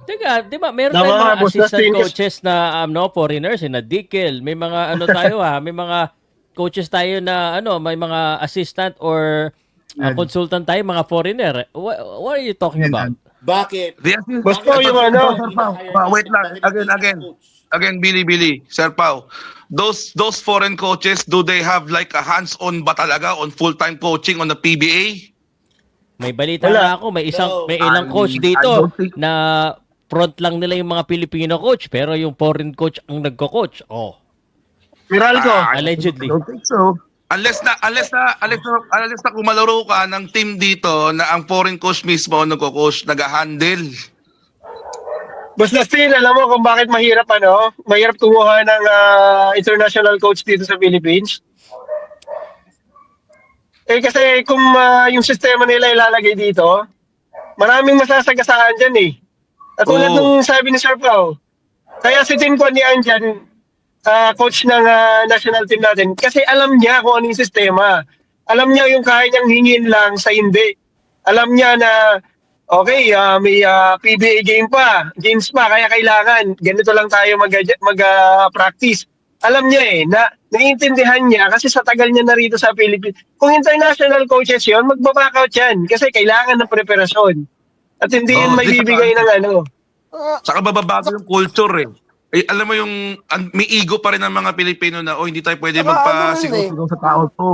Teka, 'di ba meron Tama tayong nga, mga Boss assistant Dustin, coaches na foreigners, na Dickel. May mga ano tayo may mga coaches tayo na may mga assistant or Yan. consultant tayo mga foreigner. What are you talking Yan, about? yan. Bakit? Yes, Boss Bakit Pao, hindi yung ka ano, Sir Pao, hina-hire wait ng lang. Pilipinas coach? Again, Billy, Sir Pao. Those foreign coaches, do they have like a hands-on ba talaga on full-time coaching on the PBA? May balita Wala. nga ako, may ilang coach I dito don't think- na front lang nila yung mga Filipino coach pero yung foreign coach ang nagko-coach. Oh, Meralco. allegedly. I don't think so. Unless na kumalaro ka ng team dito na ang foreign coach mismo ang nagko-coach, nag-handle. Boss Dustin, alam mo kung bakit mahirap mahirap kumuha ng international coach dito sa Philippines? Kasi kung yung sistema nila ilalagay dito, maraming masasagasaan dyan eh. At tulad Oo. nung sabi ni Sir Pao, kaya si Tim Conyan dyan, coach ng national team natin, kasi alam niya kung ano yung sistema. Alam niya yung kaya niyang hingin lang sa hindi. Alam niya na, okay, may PBA games pa, kaya kailangan, ganito lang tayo mag-practice. Alam niya na naiintindihan niya kasi sa tagal niya na rito sa Philippines. Kung international coaches yun, magbaback-out yan kasi kailangan ng preparasyon. At hindi yun may bibigay ng Saka bababago yung culture eh. Alam mo yung may ego pa rin ng mga Pilipino na hindi tayo pwede Saka ano rin magpa-sigaw sa tao to.